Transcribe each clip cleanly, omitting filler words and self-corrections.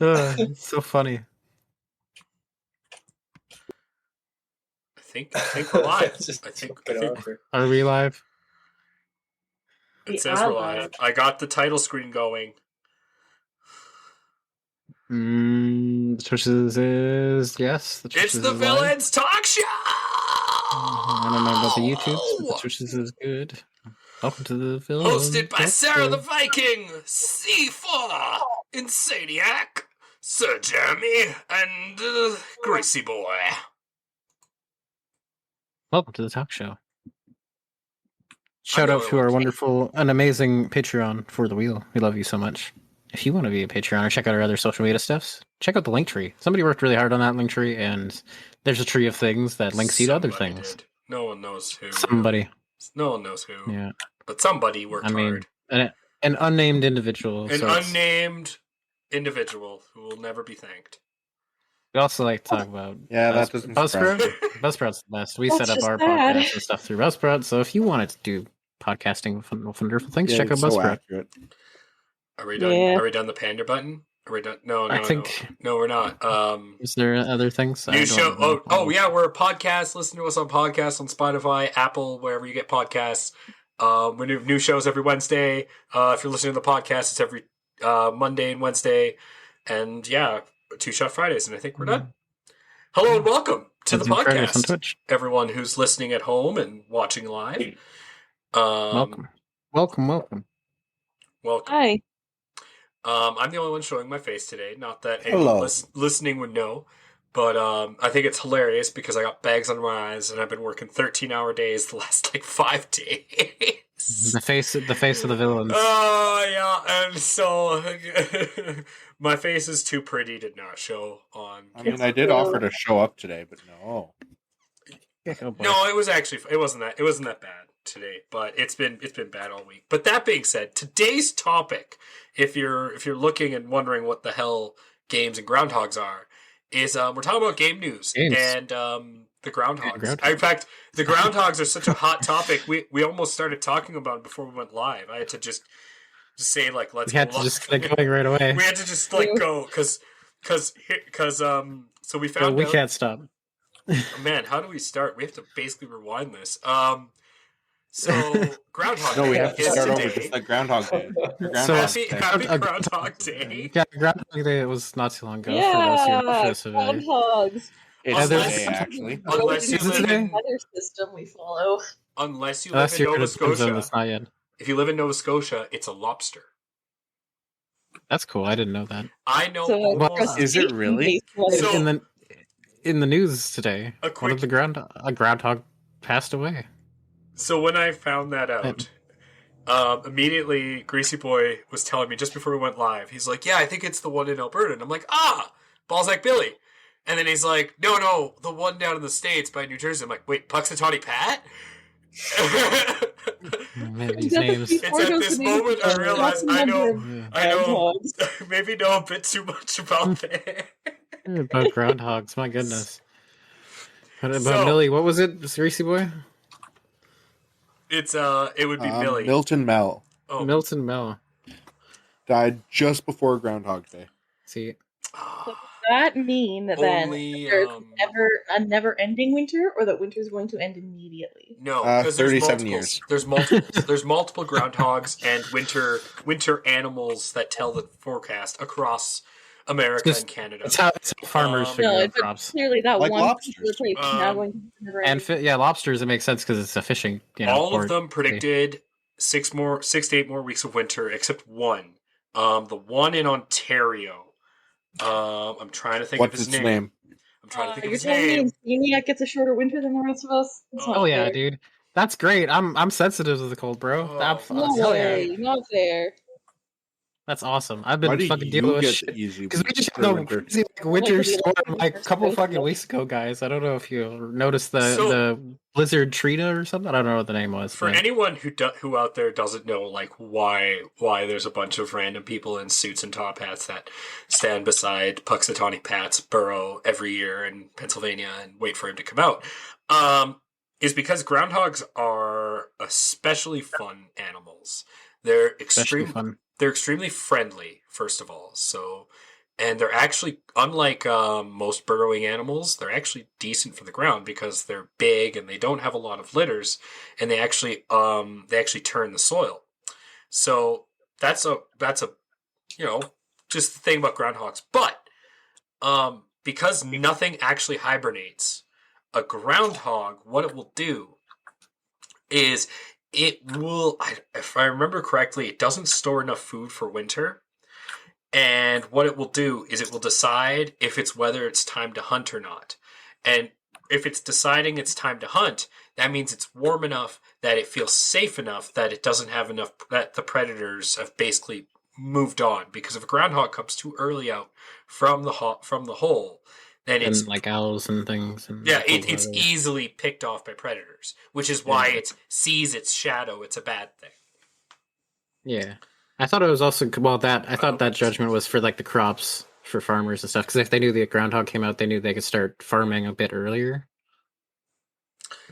It's so funny. I think we're live. Just I think awkward. Are we live? it says we're live. I got the title screen going. The Twitches is yes. The It's Twitches the is live. Villains Talk Show! I don't know about the YouTubes, but the Twitches is good. Welcome to the Villains Hosted by Talk Sara Show. the Viking, C4, Insanieac, Sir Jeremy, and Greasy Boy. Welcome to the talk show. Shout know out it to our was. wonderful and amazing Patreon for the wheel. We love you so much. If you want to be a Patreon or check out our other social media stuffs, check out the link tree. Somebody worked really hard on that link tree, and there's a tree of things that links you to other Somebody things. did. No one knows who. Somebody. Really. No one knows who. Yeah. But somebody worked hard. An unnamed individual. An unnamed individual who will never be thanked. We also like to talk about that doesn't surprise me. Buzzsprout's the best. We That's set up our just sad. podcast and stuff through Buzzsprout, so if you wanted to do podcasting with wonderful things, check out it's so Buzzsprout. accurate. Are we done? Yeah. Are we done the panda button? Are we done? No, I think- no, we're not. Is there other things? New show. Oh, yeah, we're a podcast. Listen to us on podcasts on Spotify, Apple, wherever you get podcasts. We do new shows every Wednesday. If you're listening to the podcast, it's every Monday and Wednesday. And yeah, 2-Shot Fridays. And I think we're done. Hello and welcome to the Fridays on podcast, Twitch. everyone who's listening at home and watching live. Welcome. Hi. I'm the only one showing my face today. Not that anyone listening would know, but I think it's hilarious because I got bags under my eyes and I've been working 13-hour days the last 5 days. The face of the villains. Oh yeah, and so my face is too pretty to not show on I camera. mean, I did offer to show up today, but no. Oh, boy. No, it wasn't that bad today, but it's been bad all week. But that being said, today's topic, if you're looking and wondering what the hell games and groundhogs are, is we're talking about game news and the groundhogs. In fact, the groundhogs are such a hot topic. We almost started talking about it before we went live. I had to just say like let's. We had to just get going right away. We had to just go because so we found we out, can't stop. Man, how do we start? We have to basically rewind this. So Groundhog No, Day we have to is start today. over just like Groundhog Day. Happy Groundhog Day. Yeah, Groundhog Day was not too long ago. Yeah, for those who groundhogs. It's Unless- today, actually. Unless you Is it live today? in Weather system we follow. unless you live Unless in you're Nova in a time zone Scotia. that's not yet. If you live in Nova Scotia, it's a lobster. That's cool. I didn't know that. I know. So, almost- Is it really? So- in the news today, A one of quick- a groundhog passed away. So when I found that out, immediately Greasy Boy was telling me just before we went live. He's like, "Yeah, I think it's the one in Alberta." And I'm like, Balzac Billy. And then he's like, "No, the one down in the States by New Jersey." I'm like, "Wait, Puxatawny Pat?" Man, these names. It's at this moment I realize I know Groundhogs. maybe know a bit too much about that. About groundhogs, my goodness. What about So- Millie? What was it, Greasy Boy? It would be Millie. Milton Mel Oh, Milton Mel. died just before Groundhog Day. See, Does that mean that then Only, there's a never-ending winter, or that winter's going to end immediately? no, because there's 37 multiples. years. There's multiple. There's multiple groundhogs and winter animals that tell the forecast across America It's and Canada. it's how farmers figure No, out it's crops. clearly that Like one lobsters. particular place is now going to be never-ending. And lobsters. It makes sense because it's a fishing. All of port. them predicted 6 to 8 more weeks of winter, except one. The one in Ontario. I'm trying to think of What's his its name. name? I'm trying to think of You're his telling name. me Insaniac gets a shorter winter than the rest of us? That's not Oh yeah, fair. dude. That's great. I'm sensitive to the cold, bro. Oh, That's No hell yeah. way, not fair. That's awesome. I've Why been do fucking you dealing with get shit. the easy Because we just for had the winter? crazy winter Like, storm winter like a couple storm. fucking weeks ago, guys. I don't know if you noticed So- the blizzard Trina or something. I don't know what the name was. For but- anyone who out there doesn't know, like why there's a bunch of random people in suits and top hats that stand beside Puxatawny Pat's burrow every year in Pennsylvania and wait for him to come out, is because groundhogs are especially fun animals. They're especially extreme. fun. They're extremely friendly, first of all. So and they're actually, unlike most burrowing animals, they're actually decent for the ground because they're big and they don't have a lot of litters, and they actually turn the soil. So that's a just the thing about groundhogs. But because nothing actually hibernates, a groundhog, what it will do is it will, if I remember correctly, it doesn't store enough food for winter. And what it will do is it will decide if it's whether it's time to hunt or not. And if it's deciding it's time to hunt, that means it's warm enough that it feels safe enough that it doesn't have enough, that the predators have basically moved on. Because if a groundhog comes too early out from the hole, then it's And like owls and things. And yeah, cold it's weather. easily picked off by predators, which is why it sees its shadow. It's a bad thing. Yeah, I thought it was also I thought that judgment was for like the crops for farmers and stuff. Because if they knew the groundhog came out, they knew they could start farming a bit earlier.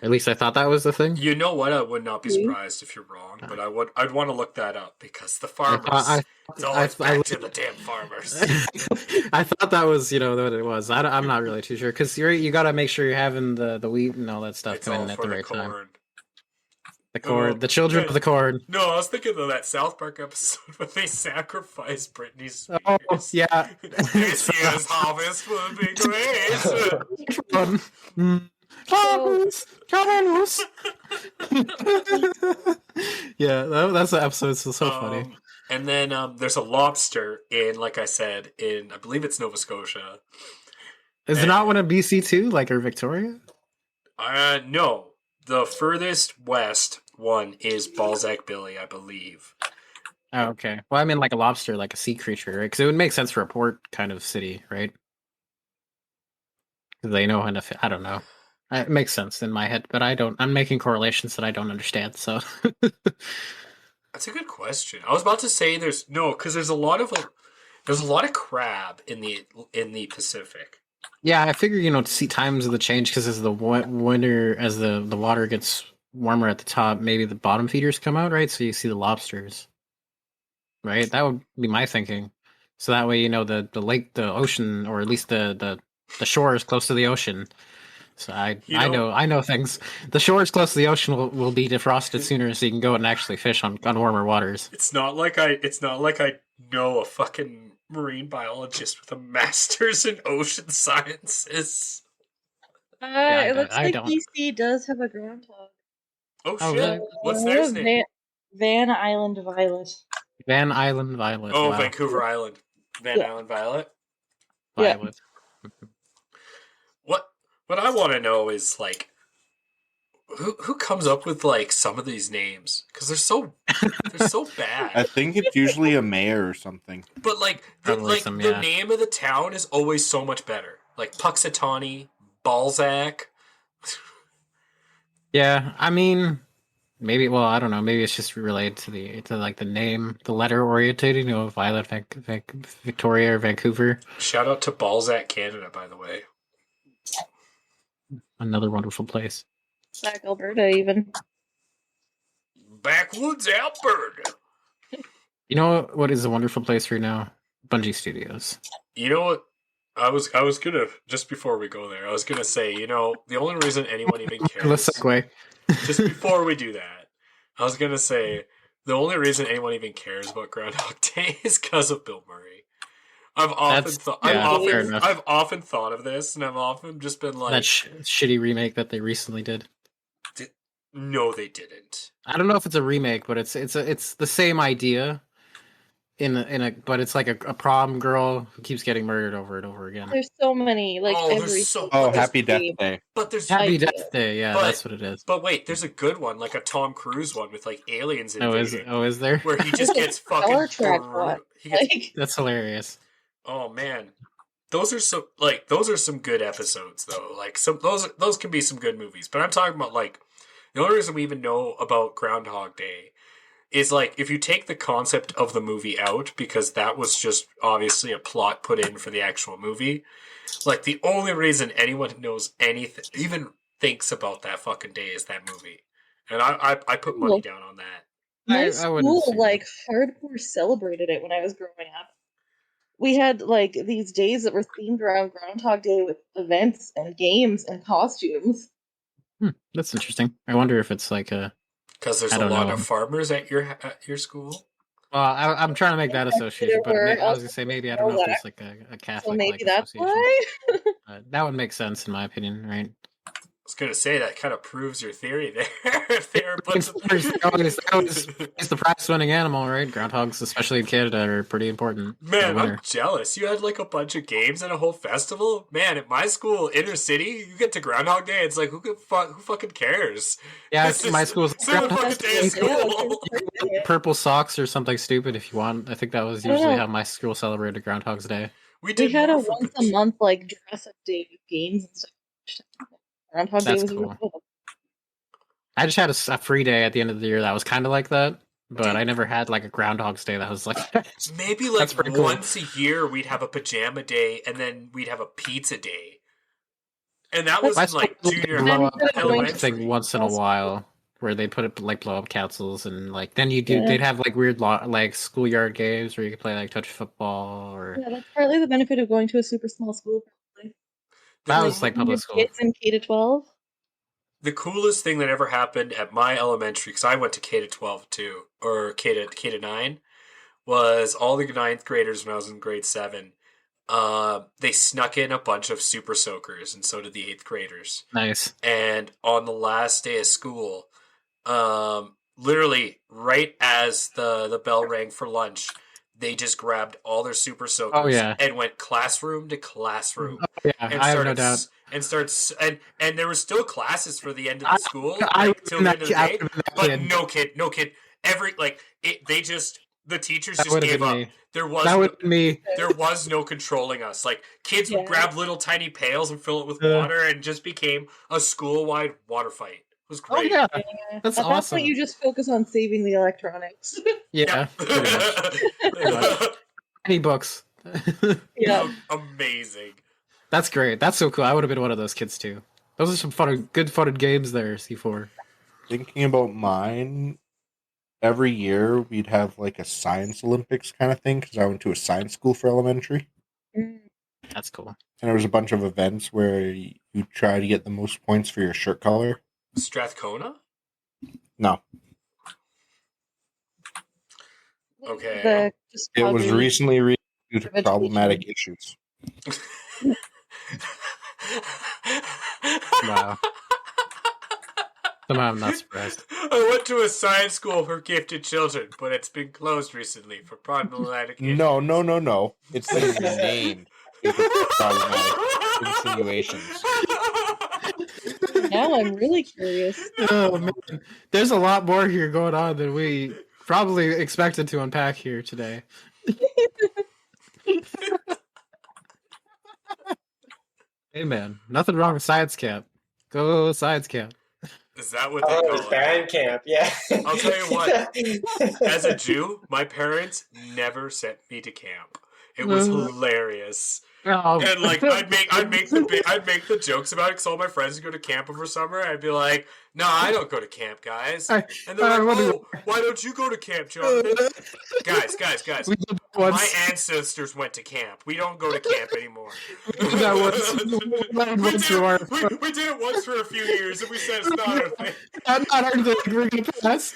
At least I thought that was the thing. You know what? I would not be surprised if you're wrong, but I'd want to look that up because the farmers. It's always back to the damn farmers. I thought that was what it was. I'm not really too sure because you got to make sure you're having the wheat and all that stuff It's coming all in at for the the right time. corn. The corn, the children of the corn. No, I was thinking of that South Park episode when they sacrificed Britney Spears. Oh yeah, This year's harvest will be great. Carlos. Yeah, that's the episode. It's so funny. And then there's a lobster in, like I said, in I believe it's Nova Scotia. Is it not one in BC too, like or Victoria? No. The furthest west one is Balzac Billy, I believe. Oh, okay. Well, I mean, like a lobster, like a sea creature, right? Because it would make sense for a port kind of city, right? Because they know enough. I don't know. It makes sense in my head, but I don't. I'm making correlations that I don't understand. So That's a good question. I was about to say because there's a lot of crab in the Pacific. yeah, I figure to see times of the change because as the winter, as the water gets warmer at the top, maybe the bottom feeders come out, right? So you see the lobsters, right? That would be my thinking. So that way, the lake, the ocean, or at least the shore is close to the ocean. So I know things. The shores close to the ocean will be defrosted sooner, so you can go and actually fish on warmer waters. It's not like I know a fucking marine biologist with a master's in ocean sciences. It looks like BC does have a groundhog. Oh shit! Really? What's their name? Van Island Violet. Van Island Violet. Oh, wow. Vancouver Island. Island Violet. Violet. Yeah. What I want to know is like, who comes up with like some of these names because they're so bad. I think it's usually a mayor or something. But like the name of the town is always so much better. Like Puxatawny, Balzac. Yeah, I mean, maybe. Well, I don't know. Maybe it's just related to like the name, the letter oriented. Violet, Victoria, or Vancouver. Shout out to Balzac, Canada, by the way. Another wonderful place. Back Alberta, even. Backwoods Alberta. You know what is a wonderful place right now? Bungie Studios. You know what? I was gonna, just before we go there, I was gonna say, the only reason anyone even cares. Let's segue. Just before we do that, I was gonna say the only reason anyone even cares about Groundhog Day is because of Bill Murray. I've often thought of this, and I've often just been like, that shitty remake that they recently did. No, they didn't. I don't know if it's a remake, but it's the same idea. But it's like a prom girl who keeps getting murdered over and over again. There's so many, like Happy Death Day. But there's Happy Death Day, yeah, that's what it is. But wait, there's a good one, like a Tom Cruise one with like aliens in it. Oh, is there? Where he just gets fucking That's hilarious. Oh man. Those are some good episodes though. Like those can be some good movies. But I'm talking about like the only reason we even know about Groundhog Day is like if you take the concept of the movie out, because that was just obviously a plot put in for the actual movie. Like the only reason anyone knows anything, even thinks about that fucking day, is that movie. And I put money down on that. My school hardcore celebrated it when I was growing up. we had like these days that were themed around Groundhog Day with events and games and costumes. That's interesting. I wonder if it's like a. Because there's I a don't lot know. of farmers at your school. Well, I'm trying to make that association, but There I were was gonna say maybe I don't know if there's like a so Catholic maybe like that's association. why. That would make sense in my opinion, right? I was gonna say that kind of proves your theory there. If there are a bunch of... It's the prize winning animal, right? Groundhogs, especially in Canada, are pretty important. for the Man, winter. I'm jealous. You had like a bunch of games and a whole festival. Man, at my school, inner city, you get to Groundhog Day. It's like who fucking cares? Yeah, It's my just school's single fucking day of school. purple socks or something stupid if you want. I think that was usually how my school celebrated Groundhog's Day. We We had a more for once a month like dress up day with games and stuff. Groundhog Day That's was cool. really cool. I just had a free day at the end of the year that was kind of like that, but I never had like a Groundhog's Day that was like that. Maybe like pretty cool. once a year we'd have a pajama day and then we'd have a pizza day. And that was My in like school would junior blow up elementary. thing once in a while where they put up like blow up capsules and like then Yeah. they'd have like weird like schoolyard games where you could play like touch football or Yeah, that's partly the benefit of going to a super small school. Probably. that was like public school. Kids in K to 12. The coolest thing that ever happened at my elementary, because I went to K to 12 too, or K to 9, was all the 9th graders when I was in grade 7. They snuck in a bunch of super soakers, and so did the 8th graders. Nice. And on the last day of school, literally right as the bell rang for lunch, they just grabbed all their super soakers and went classroom to classroom. Oh, yeah, and I have no doubt. And there were still classes for the end of the school, till the end of the day. But no kid. The teachers just gave up. Me. There was no controlling us. Like kids would grab little tiny pails and fill it with water, and just became a school-wide water fight. It was great. Oh, yeah. That's At awesome. that point, you just focus on saving the electronics. Yeah. Pretty much. Any books. Yeah. Amazing. That's great. That's so cool. I would have been one of those kids too. Those are some good fun games there, C4. Thinking about mine, every year we'd have like a science Olympics kind of thing because I went to a science school for elementary. That's cool. And there was a bunch of events where you try to get the most points for your shirt color. Strathcona? No. Okay. It was recently due to problematic issues. Wow. Somehow I'm not surprised. I went to a science school for gifted children, but it's been closed recently for problematic issues. No. It's the name. Problematic insinuations. Now I'm really curious. Oh man, there's a lot more here going on than we probably expected to unpack here today. Hey man, nothing wrong with science camp. Go science camp. Is that what they call it? Band camp, yeah. I'll tell you what. As a Jew, my parents never sent me to camp. It was hilarious. Oh. And like I'd make the jokes about it because all my friends would go to camp over summer. I'd be like, "No, I don't go to camp, guys." And they're like, "Oh, why don't you go to camp, Jonathan?" Guys. My ancestors went to camp. We don't go to camp anymore. We did it once for a few years, and we said it's not our thing. Not our thing. We're gonna pass.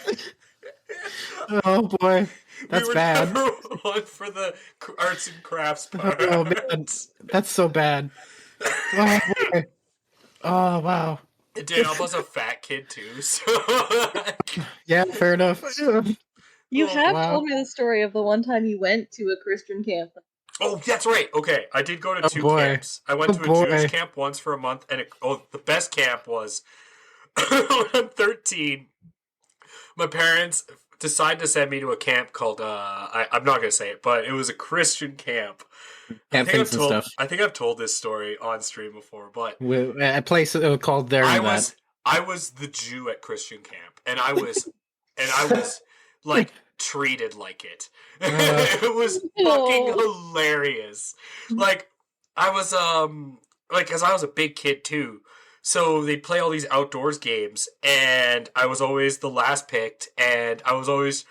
Oh boy. That's bad. Number one for the arts and crafts part. Oh man, that's so bad. Oh, boy. Oh wow. Dan was a fat kid too, so yeah, fair enough. You have told me the story of the one time you went to a Christian camp. Oh, that's right. Okay, I did go to two camps. I went to a Jewish camp once for a month, and the best camp was when I'm 13. My parents decided to send me to a camp called I'm not gonna say it, but it was a Christian camp. I think I've told this story on stream before, but a place called there. I was the Jew at Christian camp, and I was like treated like it. It was fucking hilarious. Like I was because I was a big kid too. So they'd play all these outdoors games, and I was always the last picked, and I was always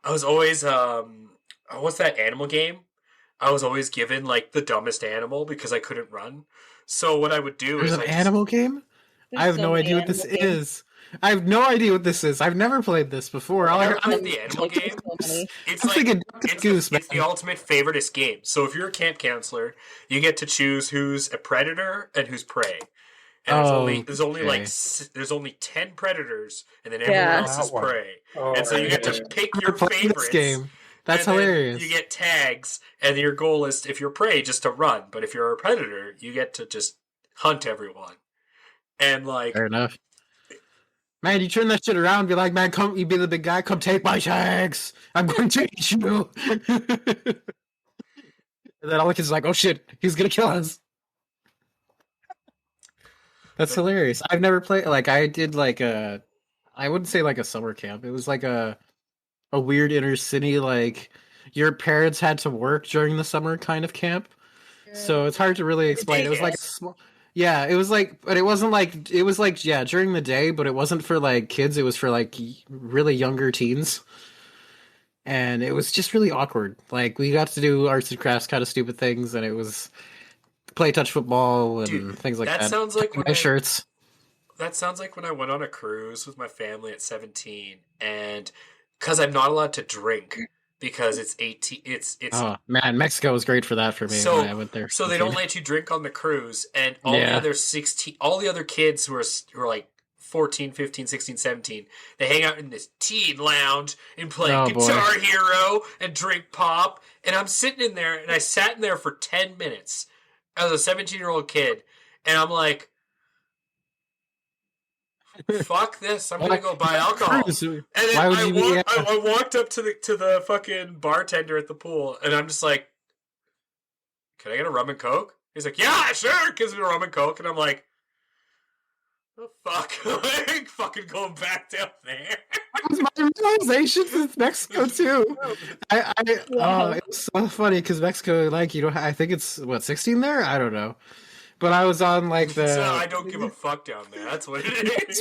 what's that animal game? I was always given like the dumbest animal because I couldn't run. So what I would do There's is an animal game? I There's have so no many idea what this animal games. is. I have no idea what this is. I've never played this before. All I heard, Never played the animal Like, there's game. so many. It's I'm like thinking Duck Goose, it's the man. ultimate favoritist game. So if you're a camp counselor, you get to choose who's a predator and who's prey. And Oh, there's only like okay. there's only 10 predators, and then everyone Yeah. else is That one. prey. Oh, And so you get to yeah. pick Never your played favorites. this game. That's and then hilarious. you get tags, and your goal is, if you're prey, just to run. But if you're a predator, you get to just hunt everyone. And like, Fair enough. Man, you turn that shit around and be like, man, come, you be the big guy, come take my tags. I'm going to eat you. And then all the kids are like, oh shit, he's gonna kill us. That's hilarious. I've never played, like, I did like I wouldn't say like a summer camp. It was like a weird inner city, like, your parents had to work during the summer kind of camp. So it's hard to really explain. It was like a small, yeah. It was like, but it wasn't like, it was like, yeah, during the day, but it wasn't for like kids. It was for like really younger teens, and it was just really awkward. Like, we got to do arts and crafts, kind of stupid things, and it was play touch football and dude, things like that. that sounds like when My shirts. that sounds like when I went on a cruise with my family at 17, and because I'm not allowed to drink because it's 18, it's Oh man, Mexico was great for that for me so when I went there. so they don't let you drink on the cruise, and all the Yeah. other 16, all the other kids who are like 14, 15, 16, 17, they hang out in this teen lounge and play Oh, boy. Guitar Hero and drink pop, and I'm sitting in there, and I sat in there for 10 minutes as a 17-year-old kid, and I'm like, fuck this, I'm gonna go buy alcohol. Cruise. And then Why would you be? I walked up to the fucking bartender at the pool, and I'm just like, "Can I get a rum and coke?" He's like, "Yeah, sure." Gives me a rum and coke, and I'm like, "The fuck?" Like, fucking going back down there. That was my realization since Mexico too. It was so funny because Mexico, like, you know, I think it's what 16 there. I don't know, but I was on like the. So I don't give a fuck down there. That's what it is.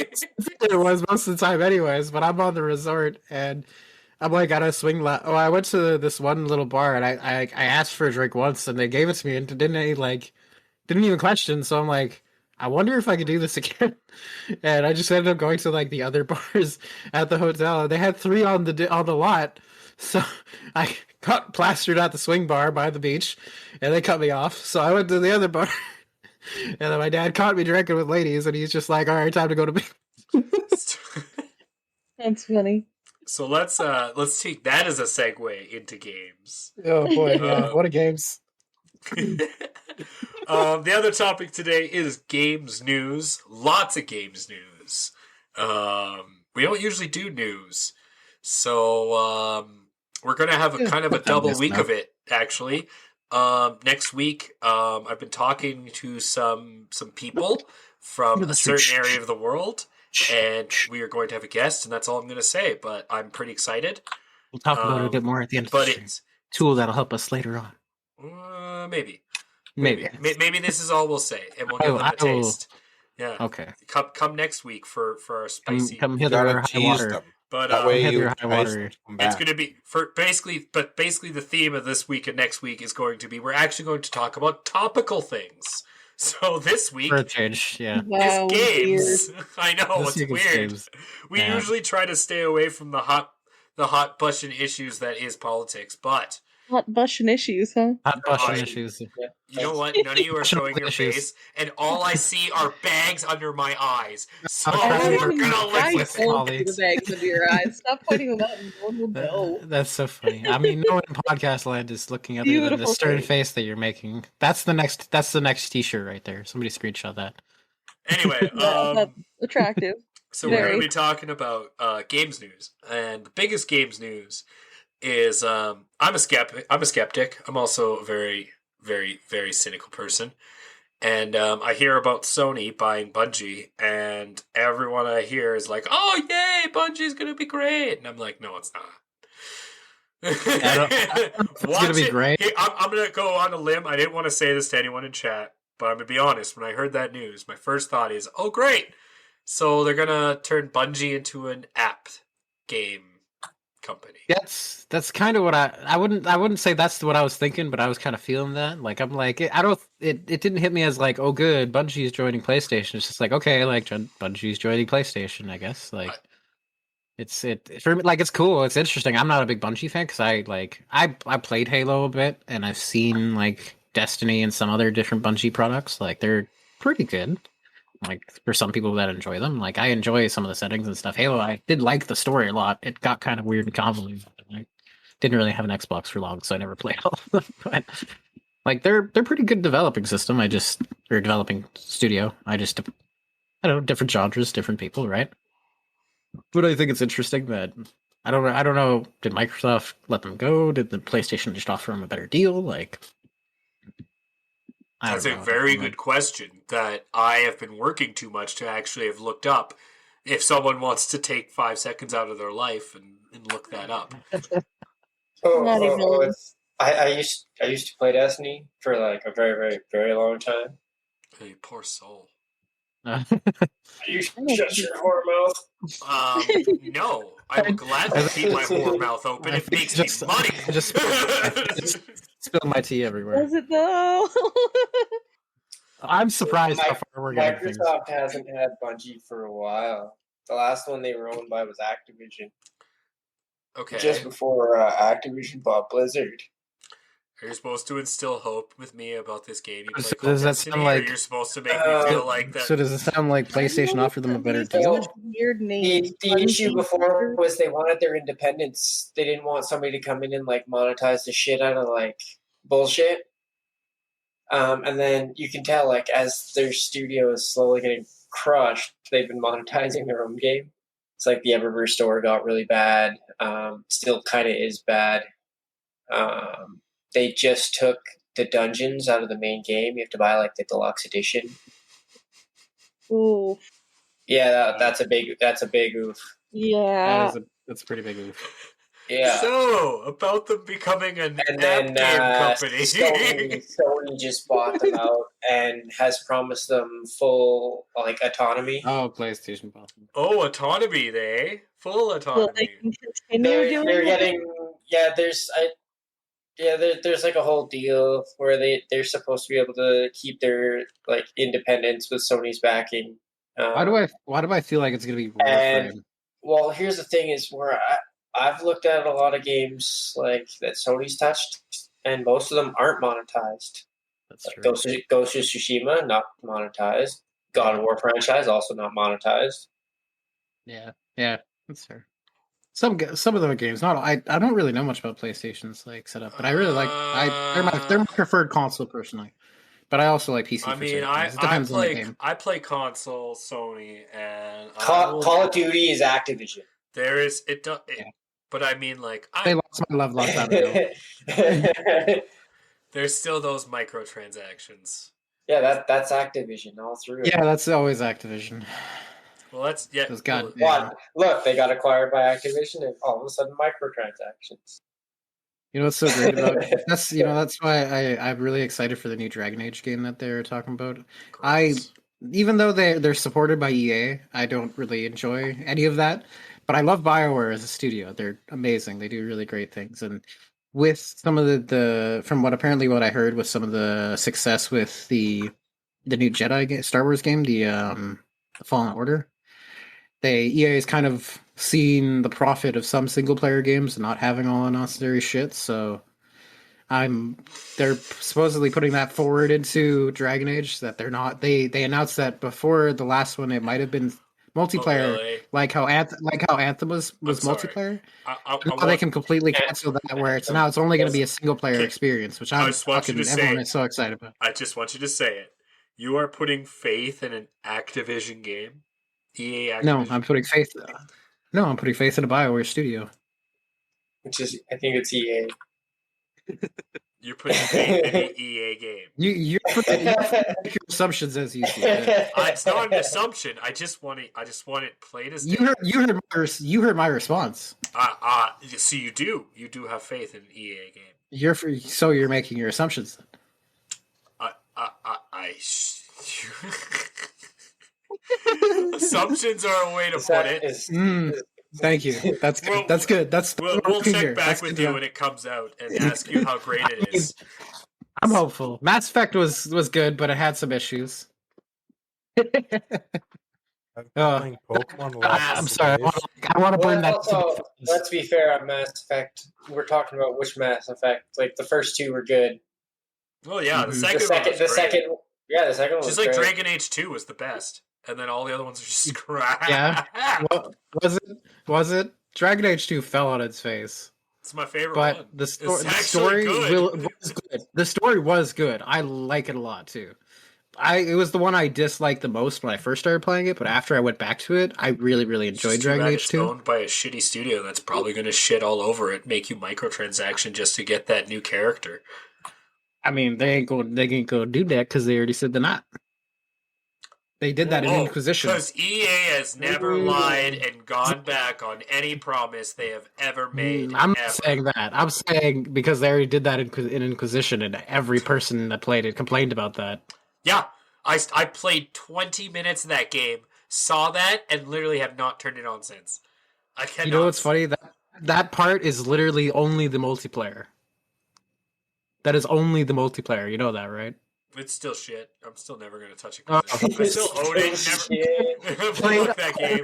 It was most of the time, anyways. But I'm on the resort and I'm like at a swing. I went to this one little bar and I asked for a drink once and they gave it to me and didn't even question. So I'm like, I wonder if I could do this again. And I just ended up going to like the other bars at the hotel. They had 3 on the lot, so I got plastered at the swing bar by the beach, and they cut me off. So I went to the other bar, and then my dad caught me drinking with ladies, and he's just like, "All right, time to go to bed." That's funny. So let's take that as a segue into games. Oh boy, yeah, what a games! The other topic today is games news. Lots of games news. We don't usually do news, so we're gonna have a kind of a double week of it. Actually, next week, I've been talking to some people from a certain area of the world, and we are going to have a guest, and that's all I'm going to say. But I'm pretty excited. We'll talk about it a bit more at the end of the But stream. it's Tool that'll help us later on. maybe. Maybe. Maybe this is all we'll say, and we'll give them a taste. Yeah. Okay. Come next week for our spicy. Come hither Gotta or high tease water. them. But That way Hither you or high entice water. them to come it's back. going to be basically the theme of this week and next week is going to be, we're actually going to talk about topical things. So this week For a change, yeah. Wow, is games. weird. I know, This it's week is weird. games. We Yeah. usually try to stay away from the hot button issues that is politics, but Hot button issues, huh? Hot button I- issues. you know what? None of you are showing your Issues. face, and all I see are bags under my eyes. So Oh, we're gonna live I with it. told you the bags under your eyes. Stop pointing them out and no one will know. That's so funny. I mean, no one in podcast land is looking other than the Beautiful stern face. face that you're making. That's the next T-shirt right there. Somebody screenshot that. Anyway, Yeah, that's attractive. so we're going Very. to be talking about games news, and the biggest games news is I'm a skeptic. I'm also a very, very, very cynical person, and I hear about Sony buying Bungie, and everyone I hear is like, "Oh yay, Bungie's going to be great," and I'm like, "No, it's not." It's gonna be great. Hey, I'm going to go on a limb. I didn't want to say this to anyone in chat, but I'm going to be honest. When I heard that news, my first thought is, oh, great. So they're going to turn Bungie into an app game company. That's kind of what I wouldn't say that's what I was thinking, but I was kind of feeling that. Like I'm like it didn't hit me as like, oh good, Bungie's joining PlayStation. It's just like, okay, like Bungie's joining PlayStation, I guess. Like it's for me, like it's cool, it's interesting. I'm not a big Bungie fan because I played Halo a bit and I've seen like Destiny and some other different Bungie products. Like they're pretty good. Like for some people that enjoy them, like I enjoy some of the settings and stuff. Halo, I did like the story a lot. It got kind of weird and convoluted. I didn't really have an Xbox for long, so I never played all of them. But like they're pretty good developing system. Or developing studio. I don't know, different genres, different people, right? But I think it's interesting that I don't know. Did Microsoft let them go? Did the PlayStation just offer them a better deal? Like That's a very good question that I have been working too much to actually have looked up. If someone wants to take 5 seconds out of their life and look that up. I used to play Destiny for like a very, very, very long time. Hey, poor soul. You shut your whore mouth. No, I will gladly keep my whore mouth open. It makes me money. I just spilled my tea everywhere. Does it though? I'm surprised how far we're getting. Microsoft hasn't had Bungie for a while. The last one they were owned by was Activision. Okay. Just before Activision bought Blizzard. Are you supposed to instill hope with me about this game you play So called does that Destiny, sound like- or you're supposed to make me feel like that? So does it sound like PlayStation offered them a better These are deal? such weird names. The issue before was they wanted their independence. They didn't want somebody to come in and like monetize the shit out of like bullshit. And then you can tell like as their studio is slowly getting crushed, they've been monetizing their own game. It's like the Eververse store got really bad. Still kind of is bad. They just took the dungeons out of the main game. You have to buy like the deluxe edition. Ooh. Yeah, that's a big oof. Yeah. That's a pretty big oof. Yeah. So, about them becoming an And app then game company. Sony just bought them out and has promised them full like autonomy. Oh, PlayStation bought them. Oh, autonomy, they full So autonomy. they can continue doing They're it? getting there's like a whole deal where they're supposed to be able to keep their like independence with Sony's backing. Why do I feel like it's gonna be rough and- for him? Well, here's the thing: is where I've looked at a lot of games like that Sony's touched, and most of them aren't monetized. That's true. Ghost of Tsushima not monetized. God of War franchise also not monetized. Yeah, that's fair. Some of the games, not all, I don't really know much about PlayStation's like setup, but I really like they're my preferred console personally. But I also like PC. I mean, it depends on the game. I play console, Sony, and Call of Duty is Activision. There is it. Yeah. But I mean, like They lost my love long time ago. There's still those microtransactions. Yeah, that's Activision all through. Yeah, that's always Activision. Well, that's yeah. Those god- What? Look, they got acquired by Activision, and all of a sudden, microtransactions. You know what's so great about that's why I'm really excited for the new Dragon Age game that they're talking about. Gross. Even though they're supported by EA, I don't really enjoy any of that. But I love BioWare as a studio. They're amazing. They do really great things. And with some of the from what I heard with some of the success with the new Jedi game, Star Wars game, the Fallen Order, EA has kind of seen the profit of some single player games and not having all unnecessary shit. So they're supposedly putting that forward into Dragon Age, that they're not. They announced that before the last one, it might have been multiplayer, really? like how Anthem was multiplayer. They can completely cancel that, where it's only going to be a single player experience, which everyone is so excited about. I just want you to say it. You are putting faith in an Activision game. EA Activision. No, I'm putting faith. No, I'm putting faith in a BioWare studio. Which is, I think it's EA. You're putting faith in an EA game. You're putting your assumptions as you see it. It's not an assumption. I just want it played as. You heard my response. So you do have faith in an EA game. You're making your assumptions. Assumptions are a way to put it. Thank you. That's good. Well, That's good. We'll check here. back That's with good you to when it comes out and ask you how great it is. I'm hopeful. Mass Effect was good, but it had some issues. I've been Uh, playing Pokemon the I'm last sorry. couple days. I want to Well, burn that. also, let's be fair on Mass Effect. We're talking about which Mass Effect. Like the first two were good. Well, yeah, the Mhm. second, The second, one was the great. second, yeah, the second one was Just like great. Dragon Age 2 was the best, and then all the other ones are just crap. Yeah. Well, was it? Dragon Age 2 fell on its face. It's my favorite But one. the It's story actually good. was good. The story was good. I like it a lot too. It was the one I disliked the most when I first started playing it, but after I went back to it, I really, really It's enjoyed just too Dragon bad Age it's 2. owned by a shitty studio that's probably going to shit all over it, make you microtransaction just to get that new character. I mean, they ain't going to do that because they already said they're not. They did that in Inquisition. Because EA has never lied and gone back on any promise they have ever made. I'm not ever. saying that. I'm saying because they already did that in Inquisition, and every person that played it complained about that. Yeah, I played 20 minutes of that game, saw that, and literally have not turned it on since. I cannot. You know what's funny? That part is literally only the multiplayer. That is only the multiplayer. You know that, right? It's still shit. I'm still never going to touch it. Oh, I still own it. Never fuck that game.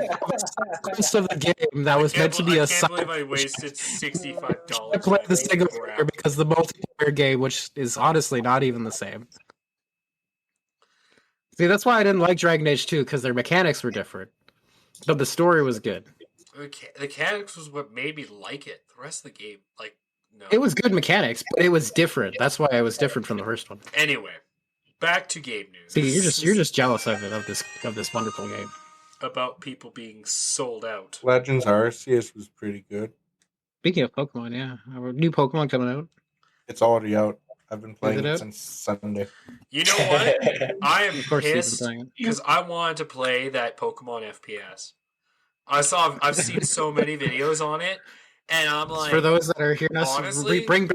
Most of the game that was meant to be I can't believe I wasted $65. I played the single player because the multiplayer game, which is honestly not even the same. See, that's why I didn't like Dragon Age 2, because their mechanics were different. But the story was good. The mechanics was what made me like it. The rest of the game, like, no. It was good mechanics, but it was different. That's why it was different from the first one. Anyway, back to game news. See, you're just jealous of it, of this wonderful game. About people being sold out. Legends Arceus was pretty good. Speaking of Pokemon, yeah, our new Pokemon coming out. It's already out. I've been playing it it out? since Sunday. You know what? I am Of course, you've been pissed playing it. because I wanted to play that Pokemon FPS. I've seen so many videos on it, and I'm like, For those that are hearing us, honestly, bring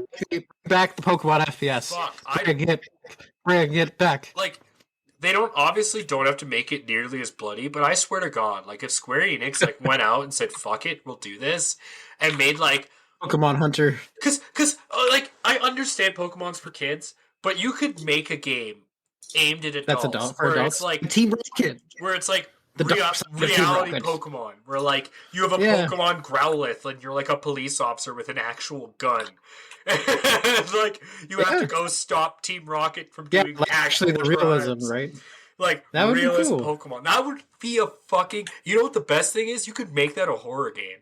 back the Pokemon FPS. fuck, Bring it back. like, they don't have to make it nearly as bloody, but I swear to God, like, if Square Enix like went out and said, "Fuck it, we'll do this," and made like Pokemon Hunter. because like I understand Pokemon's for kids, but you could make a game aimed at adults That's adult for where adults. it's like Team Rocket. where it's like The dark side of Team reality Rocket. Pokemon, where like you have a Yeah. Pokemon Growlithe and you're like a police officer with an actual gun. And, like you have to go stop Team Rocket from Yeah, doing like actually the realism, crimes. right? Like That would be realist cool. Pokemon. That would be a fucking. You know what the best thing is? You could make that a horror game.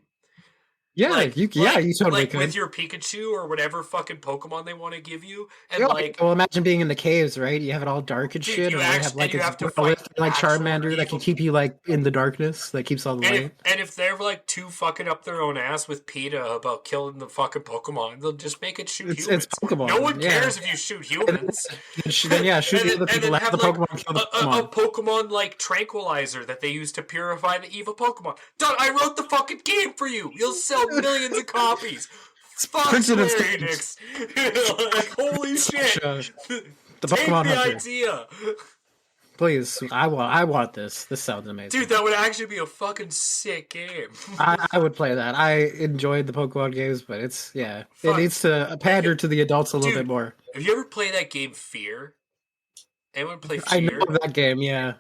Yeah, you totally could. with your Pikachu or whatever fucking Pokemon they want to give you, and Yeah, like well, imagine being in the caves, right? You have it all dark and Dude, shit, you and they act- have like and you a have to fight like actual Charmander that evil- can keep you like in the darkness, that keeps all the light. and if they're like too fucking up their own ass with PETA about killing the fucking Pokemon, they'll just make it shoot humans. It's Pokemon. No one yeah. cares if you shoot humans. Then yeah, shoot And the then- other and people. then Let have, the like, Pokemon kill the a Pokemon. Pokemon like tranquilizer that they use to purify the evil Pokemon. Done. I wrote the fucking game for you. You'll sell millions of copies. Fuck printed in Square stamps. Enix. Like, holy shit. The Take Pokemon the Hunter. idea. Please, I want this. This sounds amazing. Dude, that would actually be a fucking sick game. I would play that. I enjoyed the Pokemon games, but it Fuck. needs to pander to the adults a little Dude, bit more. Have you ever played that game Fear? Anyone play Fear? I know that game, yeah.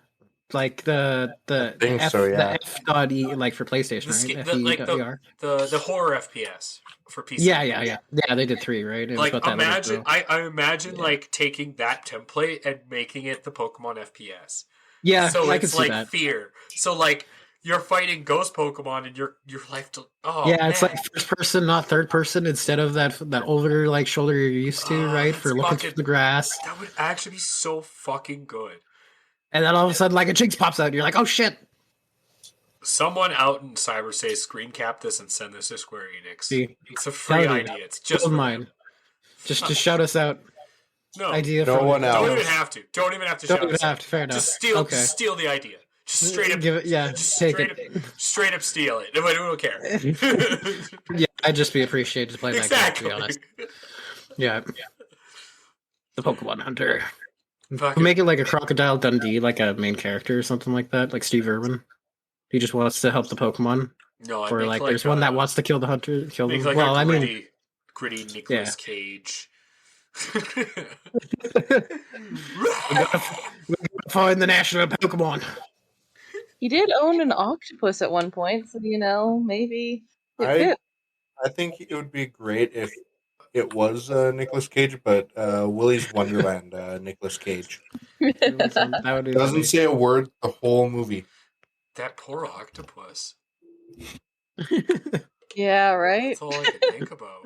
Like the think F, so, yeah. the F.E like for PlayStation, The, right? sk- the, like F.E.R. the horror FPS for PC. Yeah. They did 3, right? It was Like about that little imagine, girl. I imagine like taking that template and making it the Pokemon FPS. Yeah, So I can it's see like that. Fear. So like you're fighting ghost Pokemon and your life. Yeah, it's man. like first person, not third person, instead of that over like shoulder you're used to, Oh, right? that's For looking fucking- through the grass, That would actually be so fucking good. and then all of a sudden, like a Jinx pops out, and you're like, "Oh shit!" Someone out in cyberspace screen cap this and send this to Square Enix. See, It's a free Tell you. idea. It's just Don't for mind. them. Just shout us out. No, Idea. No from one else. don't even have to. Don't even have to Don't shout even us out. have to. Fair enough. Just steal. Okay. Just steal the idea. Just straight up. Give it. Yeah, Just take straight it. Up, straight up steal it. Nobody will care. Yeah, I'd just be appreciated to play that Exactly. game. To be honest. Yeah. The Pokemon Hunter. Fucking- Make it like a Crocodile Dundee, like a main character or something like that, like Steve Irwin. He just wants to help the Pokemon. No, I Or make like, there's one that wants to kill the hunter. Kill make them. like Well, a I mean, gritty Nicolas Cage. we gotta find the national Pokemon. He did own an octopus at one point, so maybe it I fit. I think it would be great if it was Nicolas Cage, but Willy's Wonderland Nicolas Cage That would be doesn't funny. say a word the whole movie. That poor octopus. Yeah, right? That's all I could think about.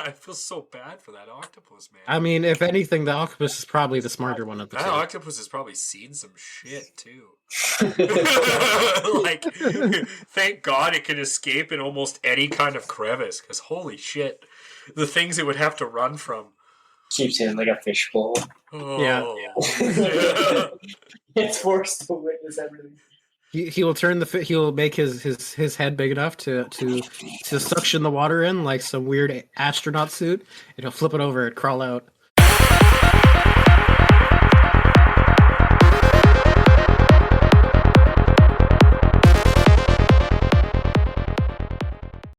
I feel so bad for that octopus, man. I mean, if anything, the octopus is probably the smarter one of the That two. octopus has probably seen some shit too. Like, thank God it can escape in almost any kind of crevice. Because holy shit, the things it would have to run from. Keeps it in like a fishbowl. Oh. It's forced to witness everything. He will turn he will make his head big enough to suction the water in like some weird astronaut suit, and he'll flip it over and crawl out.